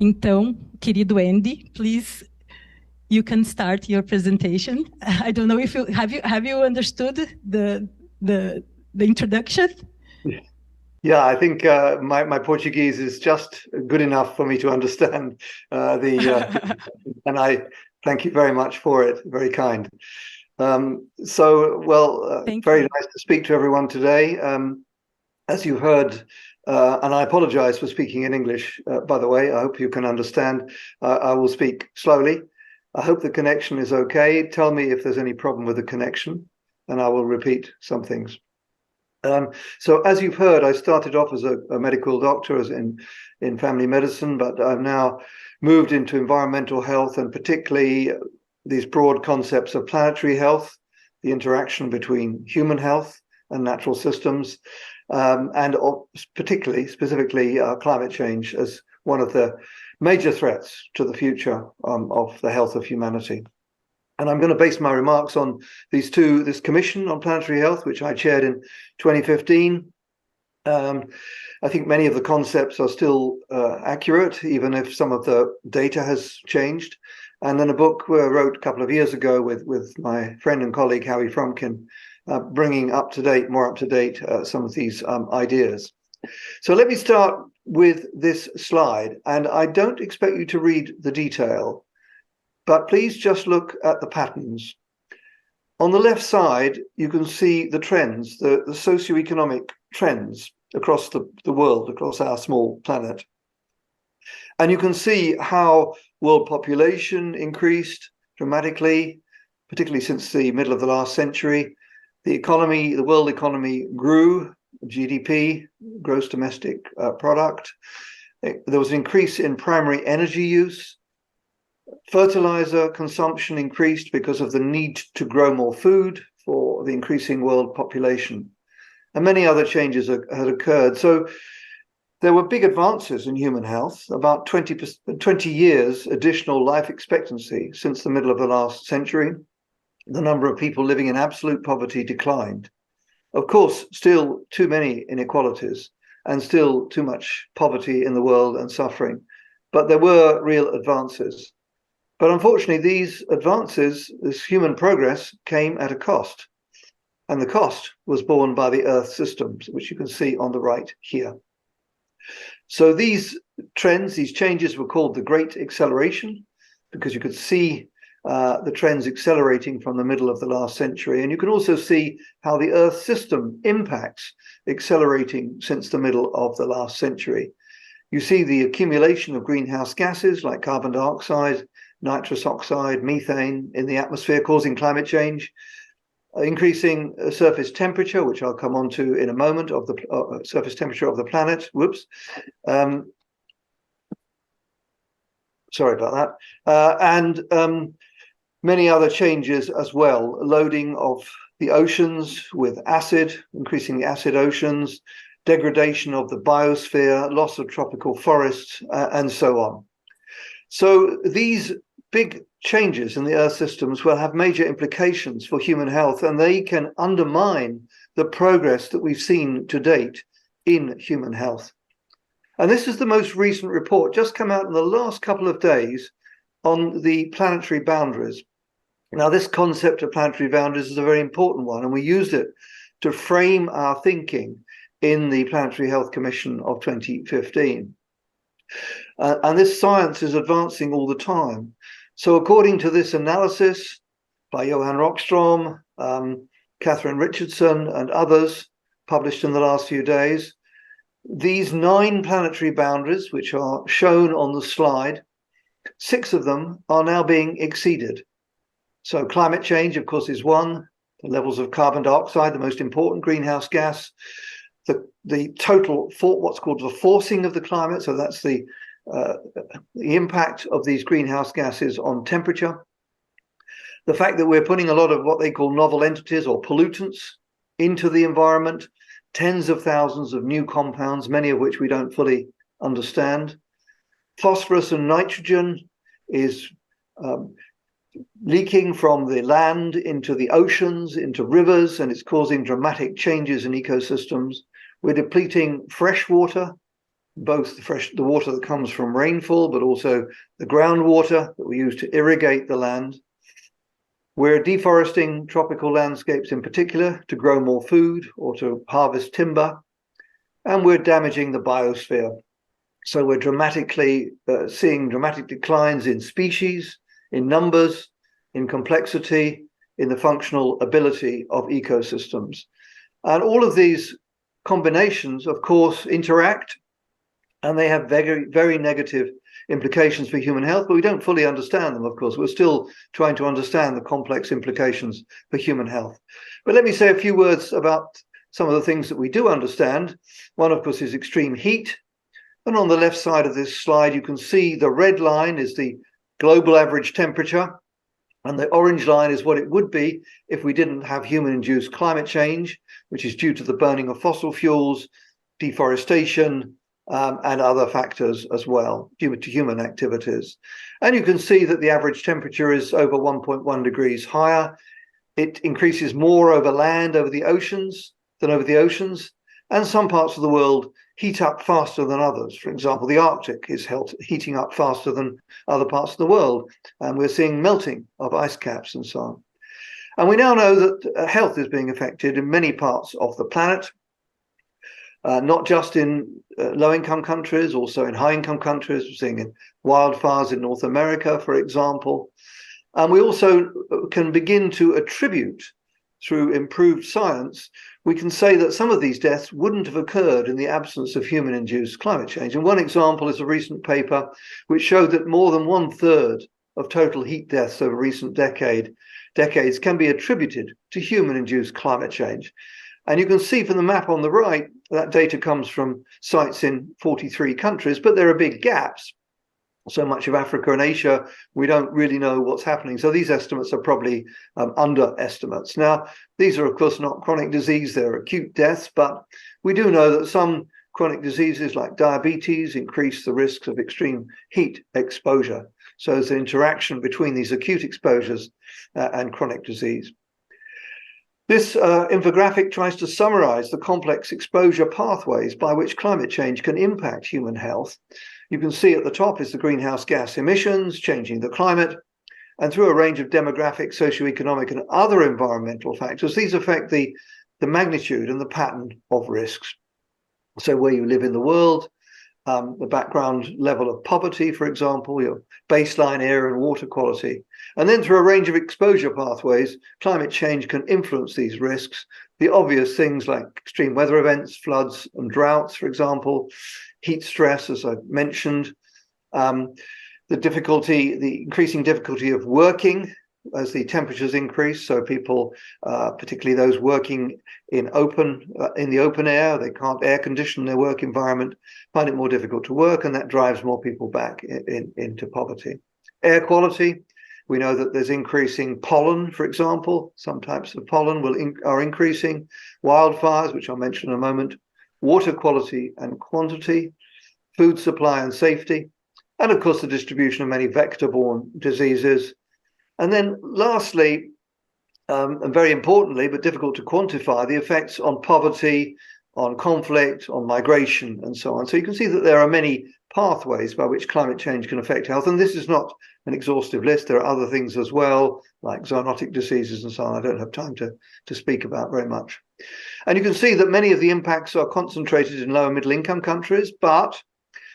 Então, querido Andy, please, you can start your presentation. I don't know if have you understood the introduction? Yeah, I think my Portuguese is just good enough for me to understand and I thank you very much for it. Very kind. Very nice to speak to everyone today. As you heard, and I apologize for speaking in English, by the way. I hope you can understand. I will speak slowly. I hope the connection is okay. Tell me if there's any problem with the connection, and I will repeat some things. So as you've heard, I started off as a medical doctor in family medicine, but I've now moved into environmental health, and particularly these broad concepts of planetary health, the interaction between human health and natural systems, and specifically climate change as one of the major threats to the future of the health of humanity. And I'm going to base my remarks on this commission on planetary health, which I chaired in 2015. I think many of the concepts are still accurate, even if some of the data has changed. And then a book I wrote a couple of years ago with my friend and colleague, Howie Fromkin, bringing more up to date some of these ideas. So let me start with this slide. And I don't expect you to read the detail, but please just look at the patterns. On the left side, you can see the trends, the socioeconomic trends across the world, across our small planet. And you can see how world population increased dramatically, particularly since the middle of the last century. The world economy grew, GDP, gross domestic product. There was an increase in primary energy use. Fertilizer consumption increased because of the need to grow more food for the increasing world population. And many other changes had occurred. So there were big advances in human health, about 20 years additional life expectancy since the middle of the last century. The number of people living in absolute poverty declined. Of course, still too many inequalities and still too much poverty in the world and suffering, but there were real advances. But unfortunately, these advances, this human progress, came at a cost. And the cost was borne by the Earth systems, which you can see on the right here. So these trends, these changes were called the Great Acceleration, because you could see the trends accelerating from the middle of the last century. And you can also see how the Earth system impacts accelerating since the middle of the last century. You see the accumulation of greenhouse gases like carbon dioxide, nitrous oxide, methane in the atmosphere causing climate change, increasing surface temperature, which I'll come on to in a moment, of the surface temperature of the planet. Sorry about that. And many other changes as well. Loading of the oceans with acid, increasing the acid oceans, degradation of the biosphere, loss of tropical forests, and so on. So these big changes in the Earth systems will have major implications for human health, and they can undermine the progress that we've seen to date in human health. And this is the most recent report, just come out in the last couple of days, on the planetary boundaries. Now, this concept of planetary boundaries is a very important one, and we used it to frame our thinking in the Planetary Health Commission of 2015. And this science is advancing all the time. So according to this analysis by Johan Rockstrom, Catherine Richardson, and others published in the last few days, these 9 planetary boundaries, which are shown on the slide, 6 of them are now being exceeded. So climate change, of course, is one. The levels of carbon dioxide, the most important greenhouse gas. The total, what's called the forcing of the climate, so that's the impact of these greenhouse gases on temperature. The fact that we're putting a lot of what they call novel entities or pollutants into the environment, tens of thousands of new compounds, many of which we don't fully understand. Phosphorus and nitrogen is leaking from the land into the oceans, into rivers, and it's causing dramatic changes in ecosystems. We're depleting fresh water, both the water that comes from rainfall, but also the groundwater that we use to irrigate the land. We're deforesting tropical landscapes in particular to grow more food or to harvest timber, and we're damaging the biosphere. So we're seeing dramatic declines in species, in numbers, in complexity, in the functional ability of ecosystems. And all of these combinations, of course, interact, and they have very, very negative implications for human health, but we don't fully understand them, of course. We're still trying to understand the complex implications for human health. But let me say a few words about some of the things that we do understand. One, of course, is extreme heat. And on the left side of this slide, you can see the red line is the global average temperature, and the orange line is what it would be if we didn't have human-induced climate change, which is due to the burning of fossil fuels, deforestation, and other factors as well, due to human activities. And you can see that the average temperature is over 1.1 degrees higher. It increases more over land, over the oceans, than over the oceans. And some parts of the world heat up faster than others. For example, the Arctic is heating up faster than other parts of the world. And we're seeing melting of ice caps and so on. And we now know that health is being affected in many parts of the planet. Not just in low-income countries, also in high-income countries. We're seeing in wildfires in North America, for example. And we also can begin to attribute, through improved science, we can say that some of these deaths wouldn't have occurred in the absence of human-induced climate change. And one example is a recent paper which showed that more than 1/3 of total heat deaths over recent decades can be attributed to human-induced climate change. And you can see from the map on the right, that data comes from sites in 43 countries, but there are big gaps. So much of Africa and Asia, we don't really know what's happening. So these estimates are probably underestimates. Now, these are, of course, not chronic disease, they're acute deaths, but we do know that some chronic diseases like diabetes increase the risks of extreme heat exposure. So there's an interaction between these acute exposures and chronic disease. This infographic tries to summarize the complex exposure pathways by which climate change can impact human health. You can see at the top is the greenhouse gas emissions, changing the climate, and through a range of demographic, socioeconomic, and other environmental factors, these affect the magnitude and the pattern of risks. So where you live in the world, the background level of poverty, for example, your baseline air and water quality. And then through a range of exposure pathways, climate change can influence these risks. The obvious things like extreme weather events, floods and droughts, for example, heat stress, as I mentioned, the increasing difficulty of working as the temperatures increase. So people, particularly those working in the open air, they can't air condition their work environment, find it more difficult to work, and that drives more people back into poverty. Air quality, we know that there's increasing pollen, for example. Some types of pollen are increasing. Wildfires, which I'll mention in a moment. Water quality and quantity, food supply and safety, and of course the distribution of many vector-borne diseases. And then lastly, and very importantly, but difficult to quantify, the effects on poverty, on conflict, on migration, and so on. So you can see that there are many pathways by which climate change can affect health. And this is not an exhaustive list. There are other things as well, like zoonotic diseases and so on. I don't have time to speak about very much. And you can see that many of the impacts are concentrated in low and middle income countries, but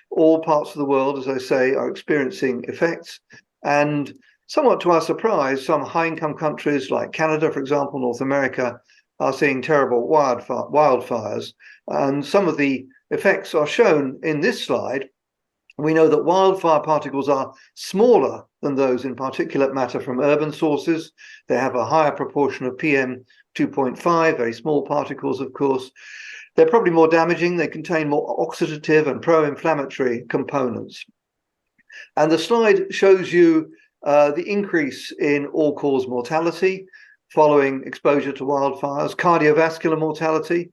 all parts of the world, as I say, are experiencing effects. And somewhat to our surprise, some high-income countries like Canada, for example, North America, are seeing terrible wildfires. And some of the effects are shown in this slide. We know that wildfire particles are smaller than those in particulate matter from urban sources. They have a higher proportion of PM 2.5, very small particles, of course. They're probably more damaging. They contain more oxidative and pro-inflammatory components. And the slide shows you the increase in all-cause mortality following exposure to wildfires, cardiovascular mortality,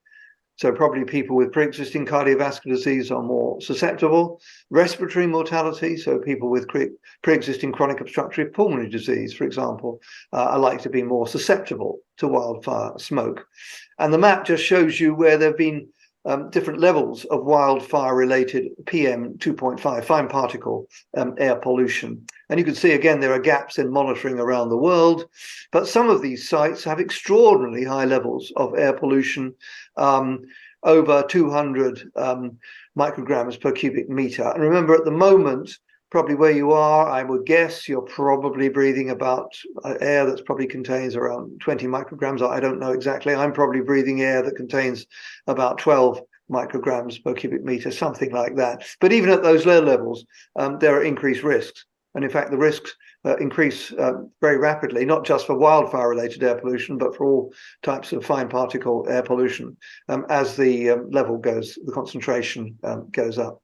so probably people with pre-existing cardiovascular disease are more susceptible, respiratory mortality, so people with pre-existing chronic obstructive pulmonary disease, for example, are likely to be more susceptible to wildfire smoke. And the map just shows you where there have been different levels of wildfire-related PM 2.5, fine particle air pollution. And you can see, again, there are gaps in monitoring around the world, but some of these sites have extraordinarily high levels of air pollution, over 200 micrograms per cubic meter. And remember, at the moment, probably where you are, I would guess you're probably breathing about air that probably contains around 20 micrograms. I don't know exactly. I'm probably breathing air that contains about 12 micrograms per cubic meter, something like that. But even at those low levels, there are increased risks. And in fact, the risks increase very rapidly, not just for wildfire-related air pollution, but for all types of fine particle air pollution as the level goes, the concentration goes up.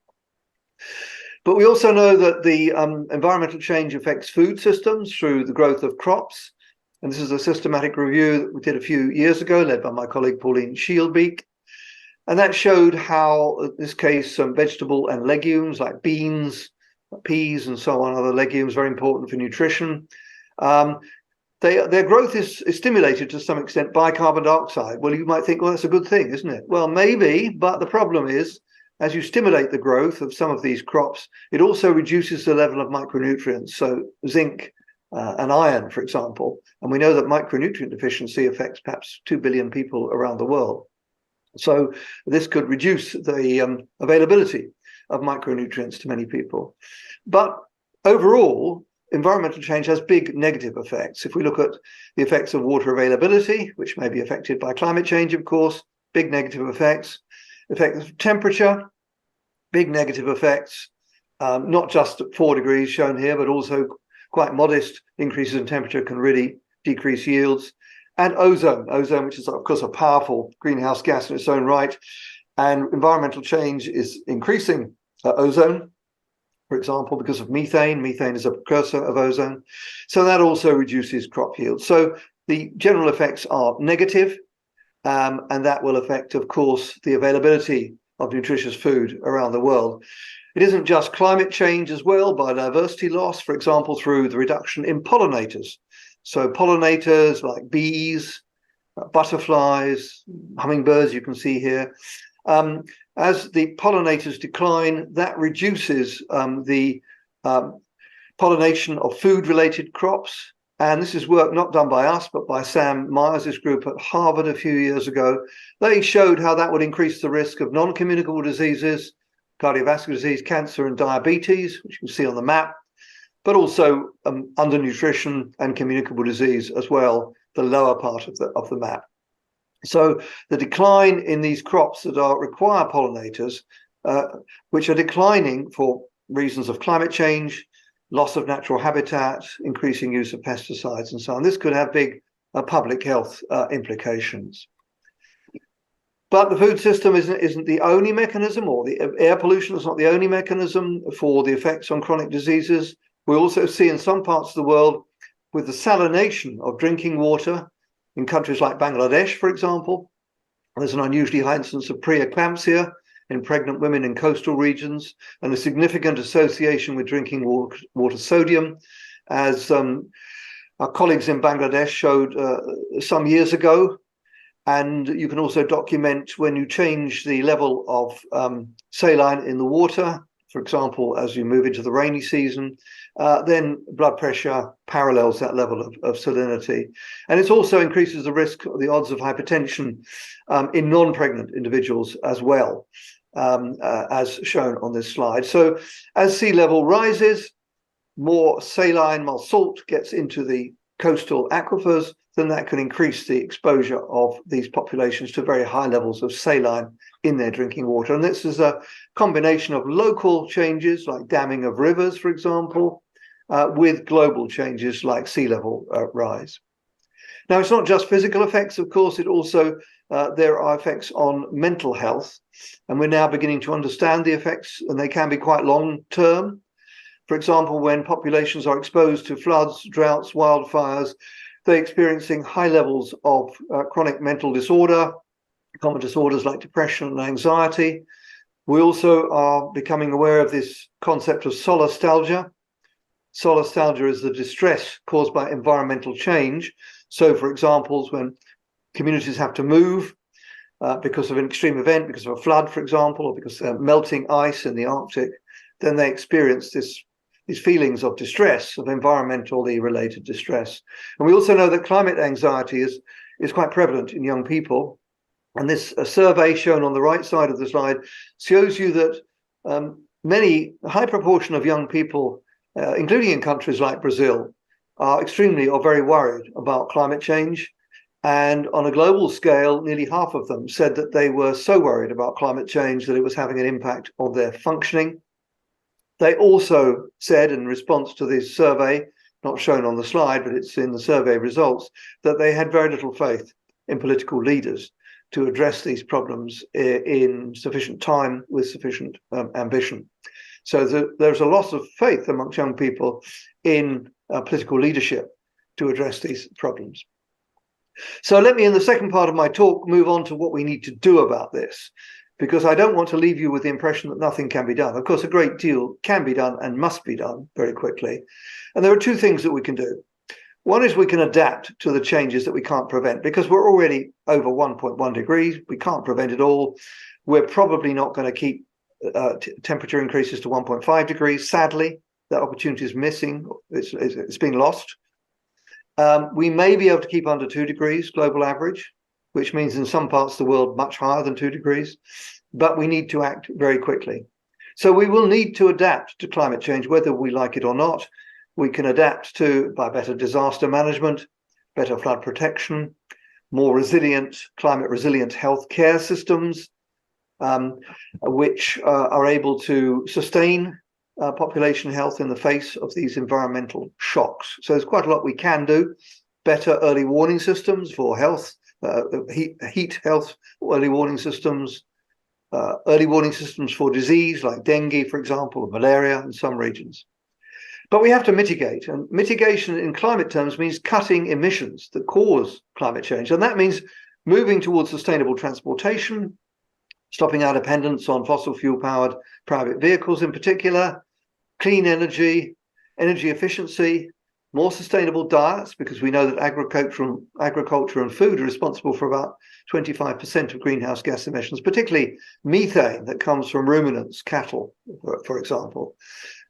But we also know that the environmental change affects food systems through the growth of crops. And this is a systematic review that we did a few years ago, led by my colleague Pauline Shieldbeek. And that showed how, in this case, some vegetable and legumes like beans, peas, and so on, other legumes, very important for nutrition. Their growth is stimulated to some extent by carbon dioxide. Well, you might think, well, that's a good thing, isn't it? Well, maybe, but the problem is, as you stimulate the growth of some of these crops, it also reduces the level of micronutrients, so zinc and iron, for example. And we know that micronutrient deficiency affects perhaps 2 billion people around the world. So this could reduce the availability of micronutrients to many people. But overall, environmental change has big negative effects. If we look at the effects of water availability, which may be affected by climate change, of course, big negative effects. Effects of temperature, big negative effects, not just at 4 degrees shown here, but also quite modest increases in temperature can really decrease yields. And ozone, which is, of course, a powerful greenhouse gas in its own right. And environmental change is increasing ozone, for example, because of methane. Methane is a precursor of ozone. So that also reduces crop yield. So the general effects are negative. And that will affect, of course, the availability of nutritious food around the world. It isn't just climate change as well, biodiversity loss, for example, through the reduction in pollinators. So pollinators like bees, butterflies, hummingbirds, you can see here. As the pollinators decline, that reduces the pollination of food-related crops. And this is work not done by us, but by Sam Myers' group at Harvard a few years ago. They showed how that would increase the risk of non-communicable diseases, cardiovascular disease, cancer, and diabetes, which you can see on the map, but also undernutrition and communicable disease as well, the lower part of the map. So the decline in these crops that require pollinators, which are declining for reasons of climate change, loss of natural habitat, increasing use of pesticides, and so on. This could have big public health implications. But the food system isn't the only mechanism, or the air pollution is not the only mechanism for the effects on chronic diseases. We also see in some parts of the world, with the salination of drinking water, in countries like Bangladesh, for example, there's an unusually high incidence of preeclampsia in pregnant women in coastal regions, and a significant association with drinking water sodium, as our colleagues in Bangladesh showed some years ago. And you can also document when you change the level of saline in the water, for example, as you move into the rainy season, then blood pressure parallels that level of salinity. And it also increases the risk, the odds of hypertension in non-pregnant individuals as well, as shown on this slide. So as sea level rises, more saline, more salt gets into the coastal aquifers, then that can increase the exposure of these populations to very high levels of saline in their drinking water. And this is a combination of local changes like damming of rivers, for example, with global changes like sea level rise. Now, it's not just physical effects, of course, it also there are effects on mental health. And we're now beginning to understand the effects, and they can be quite long term. For example, when populations are exposed to floods, droughts, wildfires, they're experiencing high levels of chronic mental disorder, common disorders like depression and anxiety. We also are becoming aware of this concept of solastalgia. Solastalgia is the distress caused by environmental change. So, for example, when communities have to move, because of an extreme event, because of a flood, for example, or because of melting ice in the Arctic, then they experience these feelings of distress, of environmentally related distress. And we also know that climate anxiety is quite prevalent in young people. And this survey shown on the right side of the slide shows you that a high proportion of young people, including in countries like Brazil, are extremely or very worried about climate change. And on a global scale, nearly half of them said that they were so worried about climate change that it was having an impact on their functioning. They also said, in response to this survey, not shown on the slide, but it's in the survey results, that they had very little faith in political leaders to address these problems in sufficient time with sufficient ambition. So there's a loss of faith amongst young people in political leadership to address these problems. So let me, in the second part of my talk, move on to what we need to do about this, because I don't want to leave you with the impression that nothing can be done. Of course, a great deal can be done and must be done very quickly. And there are two things that we can do. One is we can adapt to the changes that we can't prevent, because we're already over 1.1 degrees. We can't prevent it all. We're probably not going to keep temperature increases to 1.5 degrees. Sadly, that opportunity is missing. It's being lost. We may be able to keep under 2 degrees global average, which means in some parts of the world much higher than 2 degrees, but we need to act very quickly. So we will need to adapt to climate change, whether we like it or not. We can adapt by better disaster management, better flood protection, more resilient, climate resilient healthcare systems, which are able to sustain population health in the face of these environmental shocks. So there's quite a lot we can do. Better early warning systems for health, heat health, early warning systems for disease like dengue, for example, or malaria in some regions. But we have to mitigate, and mitigation in climate terms means cutting emissions that cause climate change. And that means moving towards sustainable transportation, stopping our dependence on fossil fuel powered private vehicles in particular, clean energy, energy efficiency, more sustainable diets, because we know that agriculture and food are responsible for about 25% of greenhouse gas emissions, particularly methane that comes from ruminants, cattle, for example.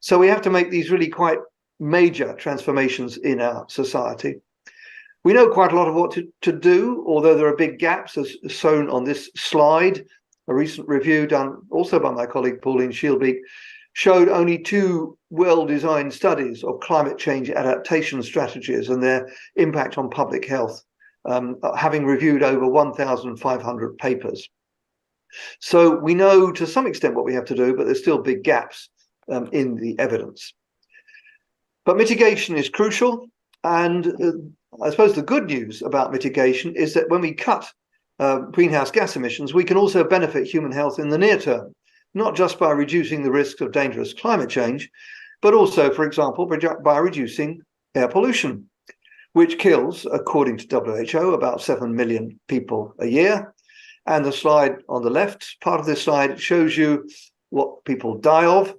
So we have to make these really quite major transformations in our society. We know quite a lot of what to do, although there are big gaps, as shown on this slide. A recent review done also by my colleague Pauline Shielbeek showed only 2 well-designed studies of climate change adaptation strategies and their impact on public health, having reviewed over 1,500 papers. So we know to some extent what we have to do, but there's still big gaps in the evidence. But mitigation is crucial. And I suppose the good news about mitigation is that when we cut greenhouse gas emissions, we can also benefit human health in the near term, not just by reducing the risks of dangerous climate change, but also, for example, by reducing air pollution, which kills, according to WHO, about 7 million people a year. And the slide on the left part of this slide shows you what people die of.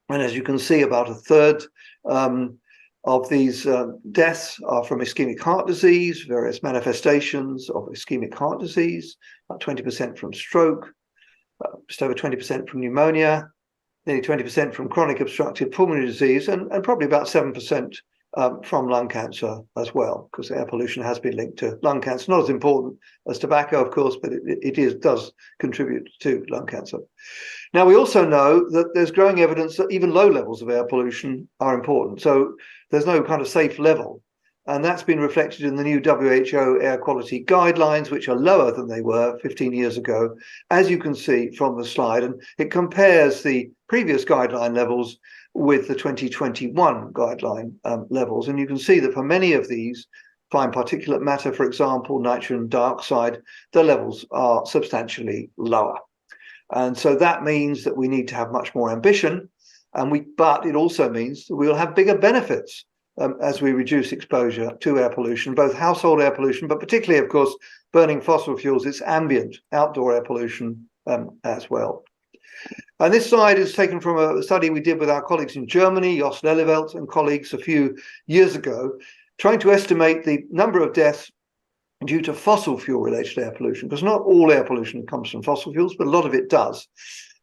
And as you can see, about a third of these deaths are from ischemic heart disease, various manifestations of ischemic heart disease, about 20% from stroke, just over 20% from pneumonia, nearly 20% from chronic obstructive pulmonary disease, and probably about 7% from lung cancer as well, because air pollution has been linked to lung cancer. Not as important as tobacco, of course, but it does contribute to lung cancer. Now, we also know that there's growing evidence that even low levels of air pollution are important. So there's no kind of safe level. And that's been reflected in the new WHO air quality guidelines, which are lower than they were 15 years ago, as you can see from the slide. And it compares the previous guideline levels with the 2021 guideline levels. And you can see that for many of these, fine particulate matter, for example, nitrogen dioxide, the levels are substantially lower. And so that means that we need to have much more ambition, but it also means that we will have bigger benefits as we reduce exposure to air pollution, both household air pollution, but particularly, of course, burning fossil fuels, it's ambient outdoor air pollution as well. And this slide is taken from a study we did with our colleagues in Germany, Jos Lelleveld and colleagues a few years ago, trying to estimate the number of deaths due to fossil fuel related air pollution, because not all air pollution comes from fossil fuels, but a lot of it does.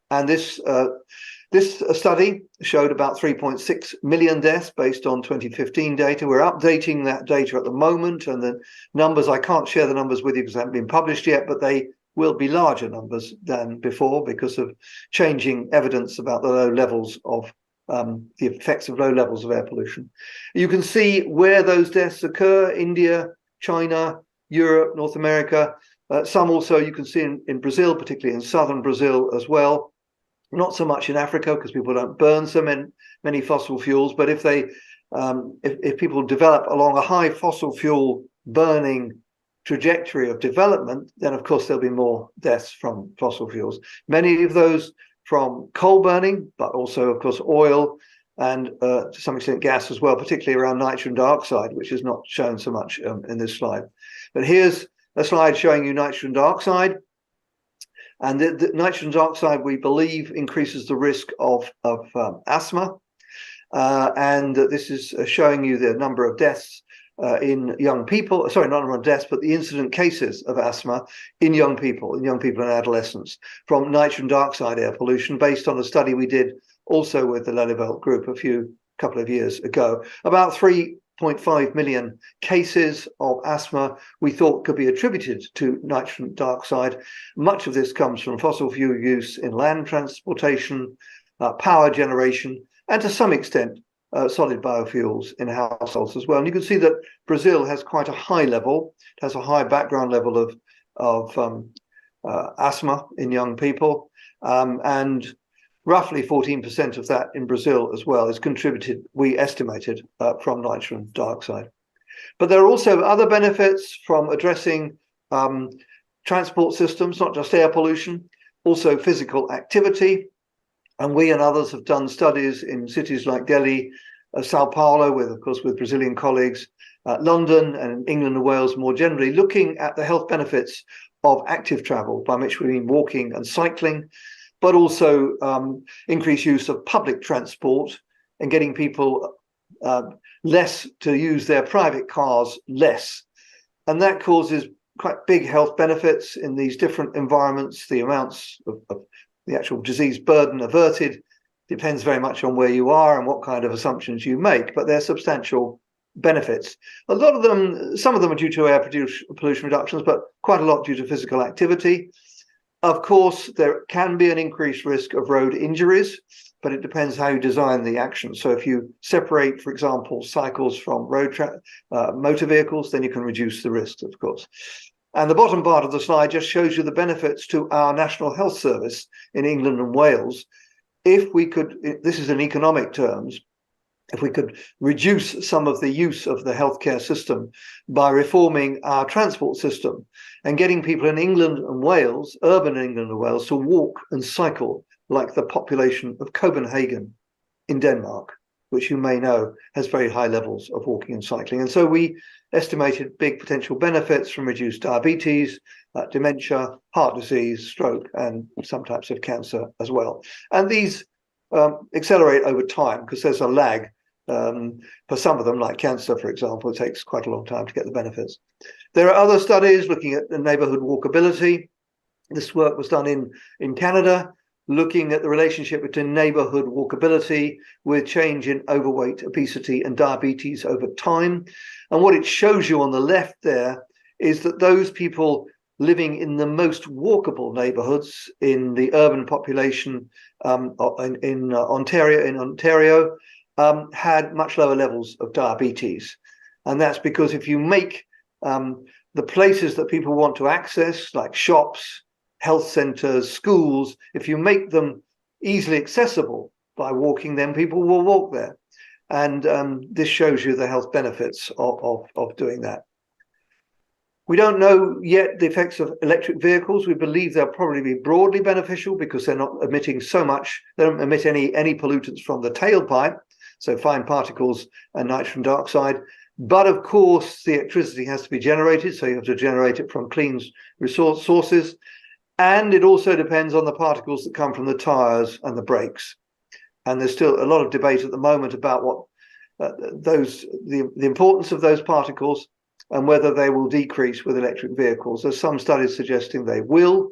And this study showed about 3.6 million deaths based on 2015 data. We're updating that data at the moment, and the numbers, I can't share the numbers with you because they haven't been published yet, but they will be larger numbers than before because of changing evidence about the low levels of the effects of low levels of air pollution. You can see where those deaths occur: India, China, Europe, North America. Some also you can see in Brazil, particularly in southern Brazil as well. Not so much in Africa because people don't burn so many fossil fuels. But if people develop along a high fossil fuel burning trajectory of development, then of course there'll be more deaths from fossil fuels. Many of those from coal burning, but also of course oil and to some extent gas as well, particularly around nitrogen dioxide, which is not shown so much in this slide. But here's a slide showing you nitrogen dioxide. And the nitrogen dioxide, we believe, increases the risk of asthma. And this is showing you the number of deaths in young people, sorry, not number of deaths, but the incident cases of asthma in young people and adolescents from nitrogen dioxide air pollution, based on a study we did also with the Lelyveld group a couple of years ago. About 3.5 million cases of asthma we thought could be attributed to nitrogen dioxide. Much of this comes from fossil fuel use in land transportation, power generation, and to some extent solid biofuels in households as well. And you can see that Brazil has quite a high level. It has a high background level of asthma in young people, and roughly 14% of that in Brazil as well is contributed, we estimated, from nitrogen dioxide. But there are also other benefits from addressing transport systems, not just air pollution, also physical activity. And we and others have done studies in cities like Delhi, Sao Paulo, with Brazilian colleagues, London and England and Wales more generally, looking at the health benefits of active travel, by which we mean walking and cycling, but also increased use of public transport and getting people less to use their private cars less. And that causes quite big health benefits in these different environments. The amounts of the actual disease burden averted depends very much on where you are and what kind of assumptions you make, but they're substantial benefits. A lot of them, some of them are due to air pollution reductions, but quite a lot due to physical activity. Of course, there can be an increased risk of road injuries, but it depends how you design the action. So if you separate, for example, cycles from motor vehicles, then you can reduce the risks, of course. And the bottom part of the slide just shows you the benefits to our National Health Service in England and Wales. If we could, this is in economic terms, if we could reduce some of the use of the healthcare system by reforming our transport system and getting people in England and Wales, urban England and Wales, to walk and cycle like the population of Copenhagen in Denmark, which you may know has very high levels of walking and cycling. And so we estimated big potential benefits from reduced diabetes, dementia, heart disease, stroke, and some types of cancer as well. And these accelerate over time because there's a lag. For some of them, like cancer, for example, it takes quite a long time to get the benefits. There are other studies looking at the neighborhood walkability. This work was done in Canada, looking at the relationship between neighborhood walkability with change in overweight, obesity, and diabetes over time. And what it shows you on the left there is that those people living in the most walkable neighborhoods in the urban population in Ontario had much lower levels of diabetes. And that's because if you make the places that people want to access, like shops, health centers, schools, if you make them easily accessible by walking, then people will walk there. And this shows you the health benefits of doing that. We don't know yet the effects of electric vehicles. We believe they'll probably be broadly beneficial because they're not emitting so much. They don't emit any pollutants from the tailpipe, so fine particles and nitrogen dioxide. But of course, the electricity has to be generated, so you have to generate it from clean resource sources. And it also depends on the particles that come from the tires and the brakes. And there's still a lot of debate at the moment about what the importance of those particles. and whether they will decrease with electric vehicles. There's some studies suggesting they will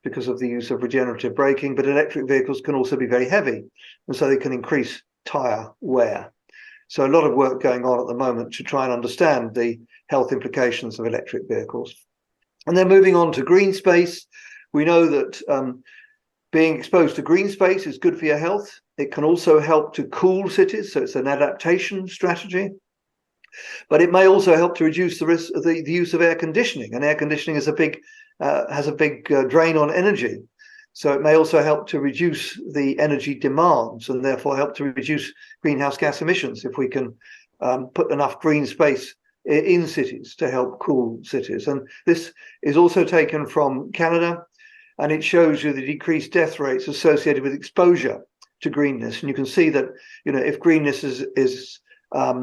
because of the use of regenerative braking, but electric vehicles can also be very heavy, and so they can increase tire wear. So a lot of work going on at the moment to try and understand the health implications of electric vehicles. And then moving on to green space, we know that being exposed to green space is good for your health. It can also help to cool cities, so it's an adaptation strategy. But it may also help to reduce the risk of the use of air conditioning, and air conditioning is has a big drain on energy. So it may also help to reduce the energy demands and therefore help to reduce greenhouse gas emissions if we can put enough green space in cities to help cool cities. And this is also taken from Canada, and it shows you the decreased death rates associated with exposure to greenness. And you can see that, you know, if greenness is a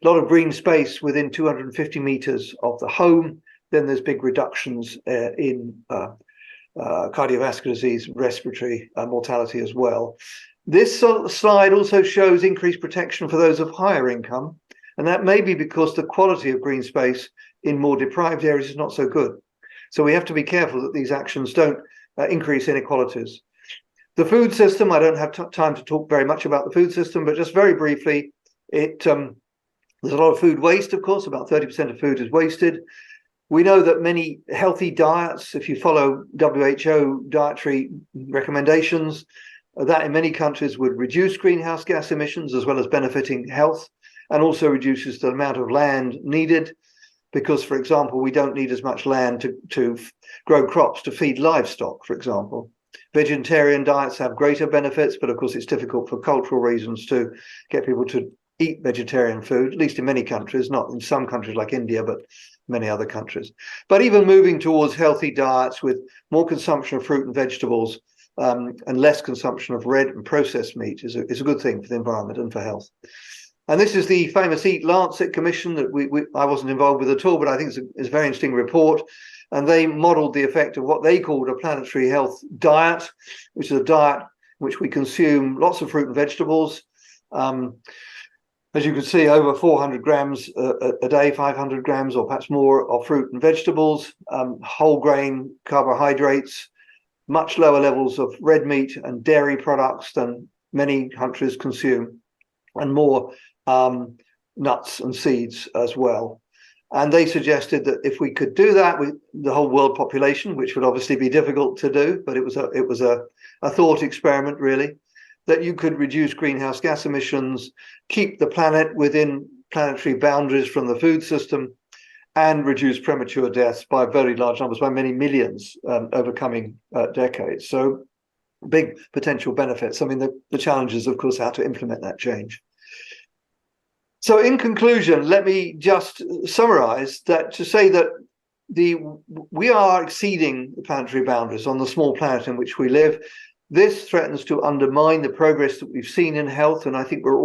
lot of green space within 250 meters of the home, then there's big reductions in cardiovascular disease, respiratory mortality as well. This slide also shows increased protection for those of higher income, and that may be because the quality of green space in more deprived areas is not so good. So we have to be careful that these actions don't increase inequalities. The food system, I don't have time to talk very much about the food system, but just very briefly, there's a lot of food waste, of course, about 30% of food is wasted. We know that many healthy diets, if you follow WHO dietary recommendations, that in many countries would reduce greenhouse gas emissions as well as benefiting health, and also reduces the amount of land needed because, for example, we don't need as much land to grow crops to feed livestock, for example. Vegetarian diets have greater benefits, but of course it's difficult for cultural reasons to get people to eat vegetarian food, at least in many countries, not in some countries like India, but many other countries. But even moving towards healthy diets with more consumption of fruit and vegetables and less consumption of red and processed meat is a good thing for the environment and for health. And this is the famous Eat Lancet Commission that I wasn't involved with at all, but I think it's a very interesting report. And they modeled the effect of what they called a planetary health diet, which is a diet in which we consume lots of fruit and vegetables. As you can see, over 400 grams a day, 500 grams or perhaps more of fruit and vegetables, whole grain carbohydrates, much lower levels of red meat and dairy products than many countries consume, and more nuts and seeds as well. And they suggested that if we could do that with the whole world population, which would obviously be difficult to do, but it was a thought experiment really, that you could reduce greenhouse gas emissions, keep the planet within planetary boundaries from the food system, and reduce premature deaths by very large numbers, by many millions over coming decades. So big potential benefits. I mean, the challenge is, of course, how to implement that change. So in conclusion, let me just summarize that to say that we are exceeding the planetary boundaries on the small planet in which we live. This threatens to undermine the progress that we've seen in health, and I think we're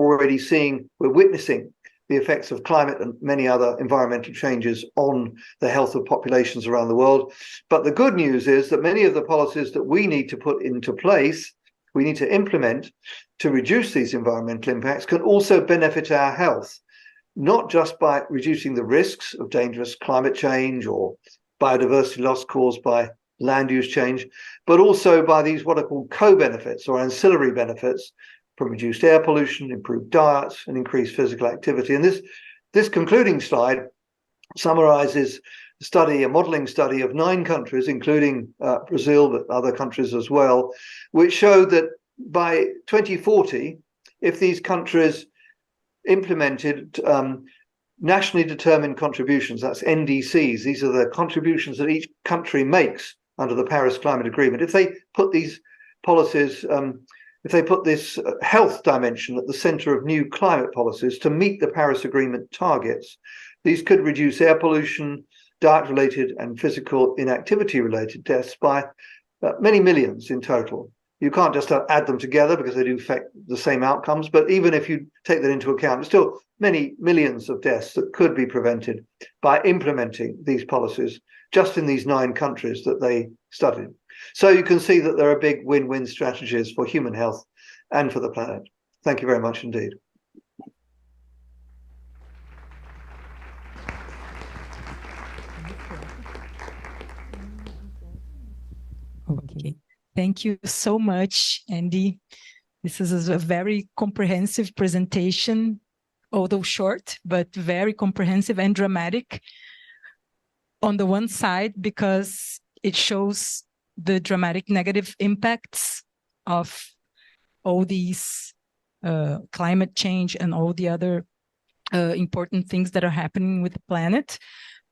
witnessing the effects of climate and many other environmental changes on the health of populations around the world. But the good news is that many of the policies that we need to put into place, we need to implement to reduce these environmental impacts, can also benefit our health, not just by reducing the risks of dangerous climate change or biodiversity loss caused by land use change, but also by these what are called co-benefits or ancillary benefits from reduced air pollution, improved diets, and increased physical activity. And this concluding slide summarizes a modeling study of 9 countries, including Brazil, but other countries as well, which showed that by 2040, if these countries implemented nationally determined contributions, that's NDCs, these are the contributions that each country makes under the Paris Climate Agreement. If they put these policies, if they put this health dimension at the center of new climate policies to meet the Paris Agreement targets, these could reduce air pollution, diet-related and physical inactivity-related deaths by many millions in total. You can't just add them together because they do affect the same outcomes, but even if you take that into account, there's still many millions of deaths that could be prevented by implementing these policies just in these 9 countries that they studied. So you can see that there are big win-win strategies for human health and for the planet. Thank you very much indeed. Thank you so much, Andy. This is a very comprehensive presentation, although short, but very comprehensive and dramatic. On the one side, because it shows the dramatic negative impacts of all these climate change and all the other important things that are happening with the planet.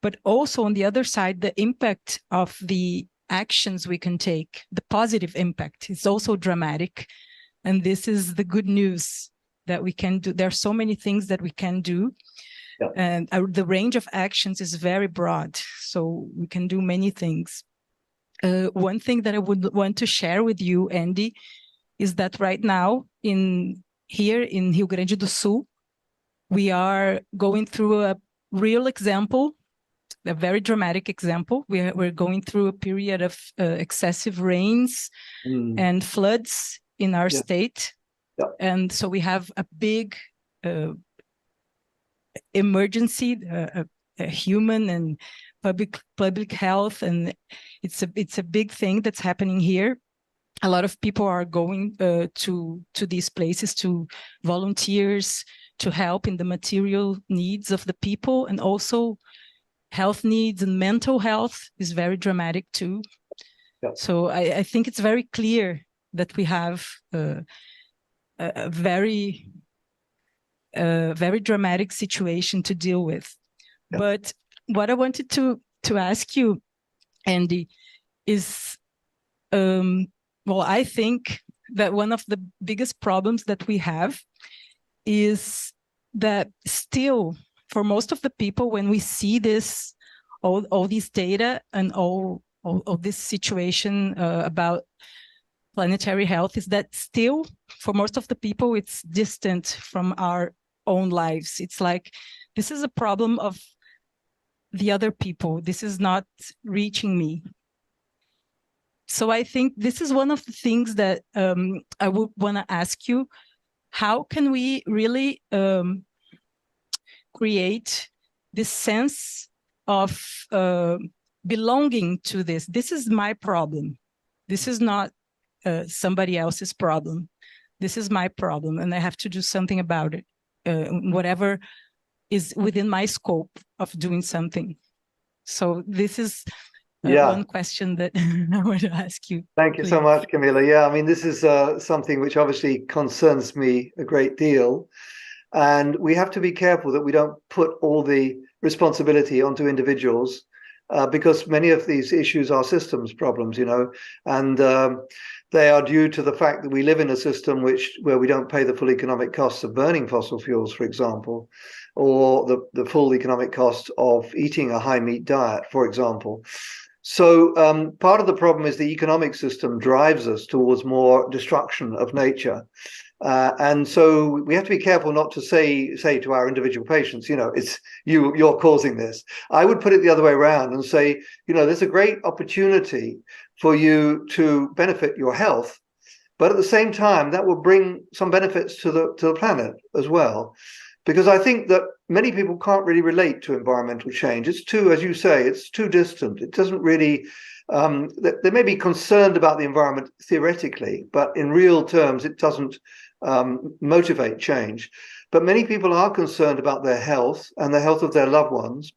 But also on the other side, the impact of the actions we can take, the positive impact is also dramatic. And this is the good news that we can do. There are so many things that we can do. Yeah. And the range of actions is very broad. So we can do many things. One thing that I would want to share with you, Andy, is that right now here in Rio Grande do Sul, we are going through a real example, a very dramatic example. We're going through a period of excessive rains and floods in our state. Yeah. And so we have a big emergency, a human and public health, and it's a big thing that's happening here. A lot of people are going to these places, to volunteers, to help in the material needs of the people, and also health needs and mental health is very dramatic too. Yeah. So I think it's very clear that we have a very dramatic situation to deal with. Yeah. But what I wanted to ask you, Andy, is, well, I think that one of the biggest problems that we have is that still, for most of the people, when we see this, all these data and all this situation about planetary health, is that still, for most of the people, it's distant from our own lives. It's like, this is a problem of the other people. This is not reaching me. So I think this is one of the things that I would want to ask you. How can we really create this sense of belonging to this? This is my problem. This is not somebody else's problem. This is my problem, and I have to do something about it, whatever is within my scope of doing something. So this is one question that I want to ask you. Thank you so much, Camila. Yeah, I mean, this is something which obviously concerns me a great deal. And we have to be careful that we don't put all the responsibility onto individuals, because many of these issues are systems problems, you know, and they are due to the fact that we live in a system where we don't pay the full economic costs of burning fossil fuels, for example, or the full economic cost of eating a high meat diet, for example. So part of the problem is the economic system drives us towards more destruction of nature. And so we have to be careful not to say to our individual patients, you know, it's you're causing this. I would put it the other way around and say, you know, there's a great opportunity for you to benefit your health, but at the same time, that will bring some benefits to the planet as well. Because I think that many people can't really relate to environmental change. It's too, as you say, it's too distant. It doesn't really, they may be concerned about the environment theoretically, but in real terms, it doesn't motivate change. But many people are concerned about their health and the health of their loved ones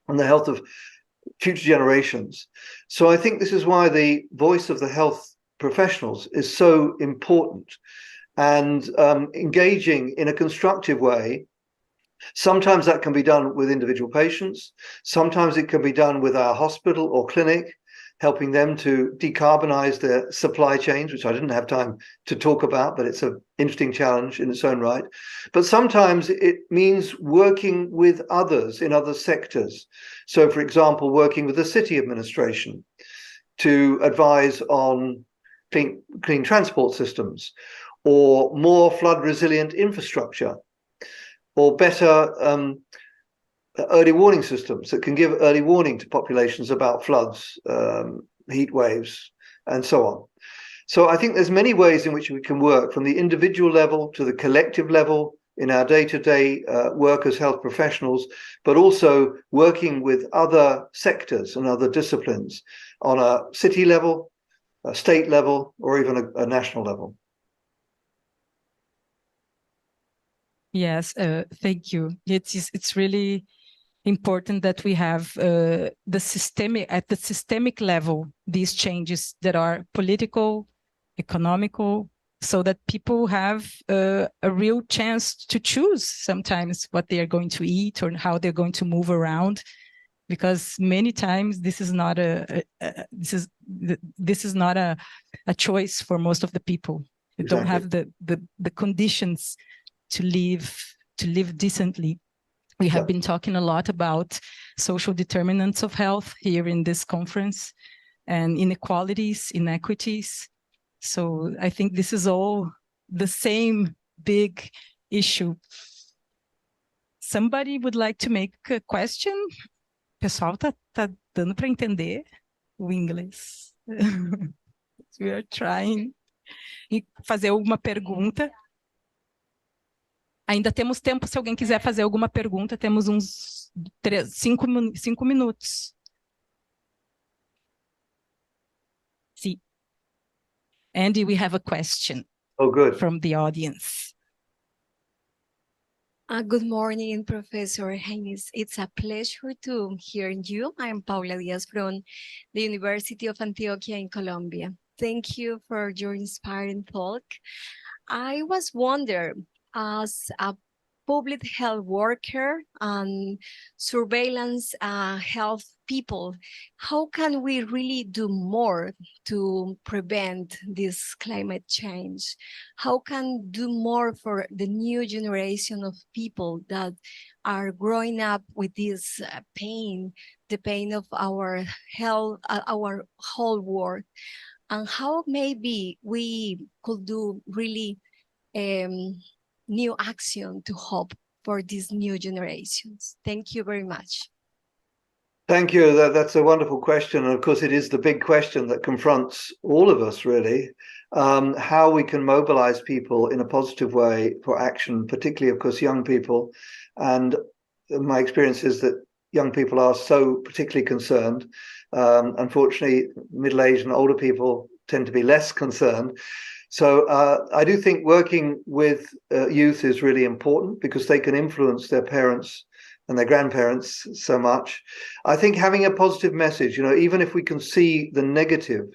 and the health of future generations. So I think this is why the voice of the health professionals is so important. And engaging in a constructive way, sometimes that can be done with individual patients. Sometimes it can be done with our hospital or clinic, helping them to decarbonize their supply chains, which I didn't have time to talk about, but it's an interesting challenge in its own right. But sometimes it means working with others in other sectors. So, for example, working with the city administration to advise on clean transport systems, or more flood resilient infrastructure, or better early warning systems that can give early warning to populations about floods, heat waves, and so on. So I think there's many ways in which we can work, from the individual level to the collective level in our day-to-day work as health professionals, but also working with other sectors and other disciplines on a city level, a state level, or even a national level. Yes, thank you. It's really important that we have at the systemic level, these changes that are political, economical, so that people have a real chance to choose sometimes what they are going to eat or how they're going to move around, because many times this is not a choice for most of the people who don't have the conditions to live decently. We have been talking a lot about social determinants of health here in this conference, and inequalities, inequities. So I think this is all the same big issue. Somebody would like to make a question? Pessoal, tá dando para entender o inglês. We are trying. E fazer alguma pergunta. Ainda temos tempo, se alguém quiser fazer alguma pergunta, temos uns 5 minutos. Sim. Andy, we have a question from the audience. Good morning, Professor Haynes. It's a pleasure to hear you. I'm Paula Diaz from the University of Antioquia in Colombia. Thank you for your inspiring talk. I was wondering, as a public health worker and surveillance health people, how can we really do more to prevent this climate change? How can do more for the new generation of people that are growing up with this pain, the pain of our health, our whole world? And how maybe we could do really new action to hope for these new generations? Thank you very much. Thank you. That's a wonderful question. And of course, it is the big question that confronts all of us, really, how we can mobilize people in a positive way for action, particularly, of course, young people. And my experience is that young people are so particularly concerned. Unfortunately, middle-aged and older people tend to be less concerned. So I do think working with youth is really important because they can influence their parents and their grandparents so much. I think having a positive message, even if we can see the negative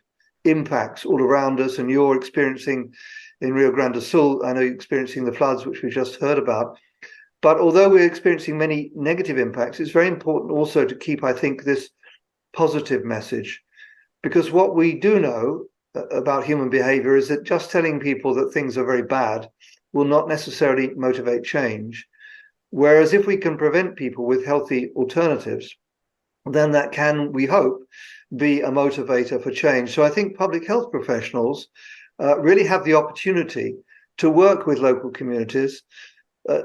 impacts all around us, and you're experiencing in Rio Grande do Sul, I know you're experiencing the floods, which we just heard about. But although we're experiencing many negative impacts, it's very important also to keep, I think, this positive message. Because what we do know about human behavior is that just telling people that things are very bad will not necessarily motivate change. Whereas if we can prevent people with healthy alternatives, then that can, we hope, be a motivator for change. So I think public health professionals really have the opportunity to work with local communities,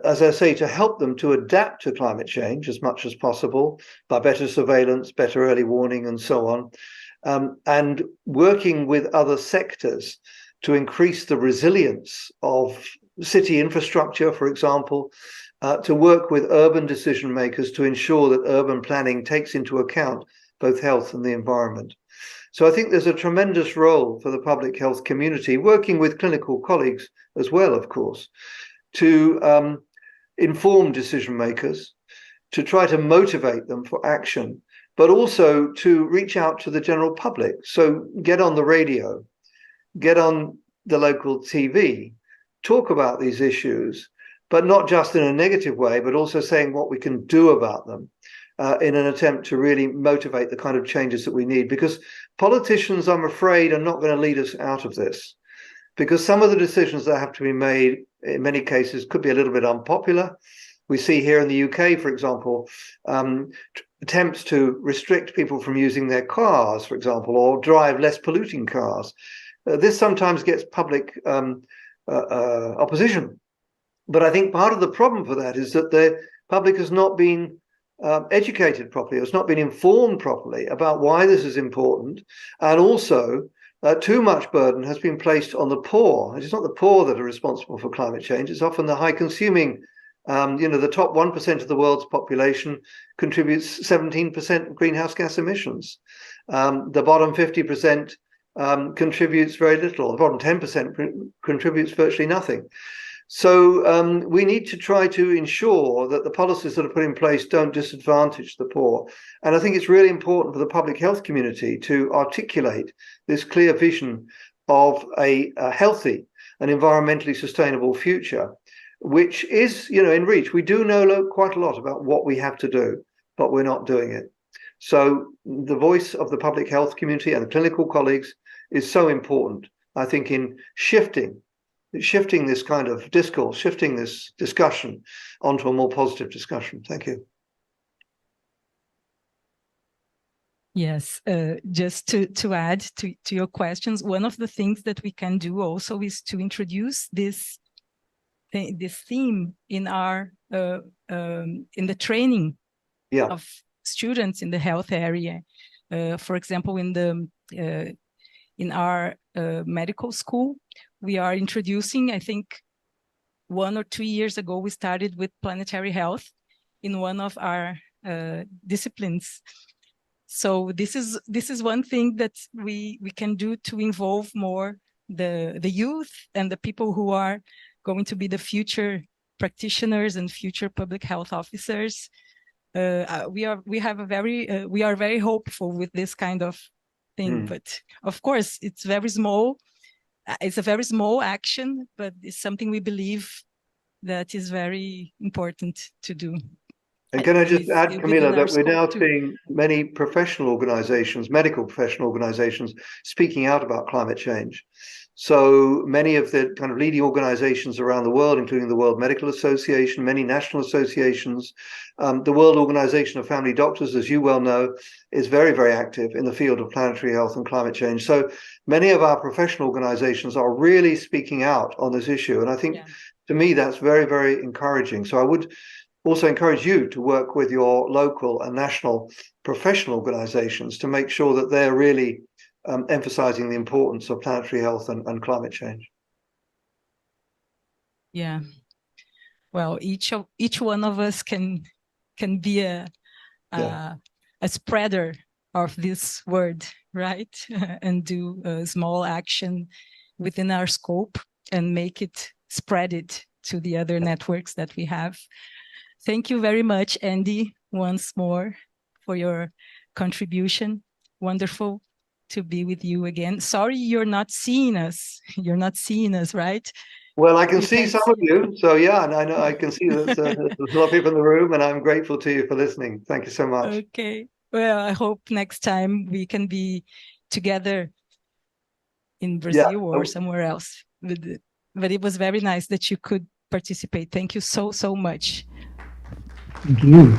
as I say, to help them to adapt to climate change as much as possible by better surveillance, better early warning, and so on. And working with other sectors to increase the resilience of city infrastructure, for example, to work with urban decision makers to ensure that urban planning takes into account both health and the environment. So I think there's a tremendous role for the public health community, working with clinical colleagues as well, of course, to inform decision makers, to try to motivate them for action, but also to reach out to the general public. So get on the radio, get on the local TV, talk about these issues, but not just in a negative way, but also saying what we can do about them in an attempt to really motivate the kind of changes that we need. Because politicians, I'm afraid, are not going to lead us out of this. Because some of the decisions that have to be made, in many cases, could be a little bit unpopular. We see here in the UK, for example, attempts to restrict people from using their cars, for example, or drive less polluting cars. This sometimes gets public opposition. But I think part of the problem for that is that the public has not been educated properly, has not been informed properly about why this is important. And also, too much burden has been placed on the poor. It is not the poor that are responsible for climate change. It's often the high consuming. The top 1% of the world's population contributes 17% of greenhouse gas emissions. The bottom 50% contributes very little. The bottom 10% contributes virtually nothing. So we need to try to ensure that the policies that are put in place don't disadvantage the poor. And I think it's really important for the public health community to articulate this clear vision of a healthy and environmentally sustainable future, which is, in reach. We do know quite a lot about what we have to do, but we're not doing it. So the voice of the public health community and the clinical colleagues is so important, I think, in shifting this kind of discourse, shifting this discussion onto a more positive discussion. Thank you. Yes, just to add to your questions, one of the things that we can do also is to introduce this theme in our in the training of students in the health area. For example, in our medical school, we are introducing, I think 1 or 2 years ago, we started with planetary health in one of our disciplines. So this is one thing that we can do to involve more the youth and the people who are going to be the future practitioners and future public health officers. We are very hopeful with this kind of thing, but of course it's very small. It's a very small action, but it's something we believe that is very important to do. And can I just add, Camila, that we're now seeing many professional organizations, medical professional organizations, speaking out about climate change. So many of the kind of leading organizations around the world, including the World Medical Association, many national associations, the World Organization of Family Doctors, as you well know, is very, very active in the field of planetary health and climate change. So many of our professional organizations are really speaking out on this issue. And I think, to me, that's very, very encouraging. So I would also encourage you to work with your local and national professional organizations to make sure that they're really emphasizing the importance of planetary health and climate change. Yeah. Well, each one of us can be a spreader of this word, right? And do a small action within our scope and spread it to the other networks that we have. Thank you very much, Andy, once more for your contribution. Wonderful to be with you again. Sorry you're not seeing us. You're not seeing us, right? Well, I can see some of you. So yeah, and I know I can see that there's a lot of people in the room, and I'm grateful to you for listening. Thank you so much. Okay. Well, I hope next time we can be together in Brazil or somewhere else. But it was very nice that you could participate. Thank you so much. Thank you.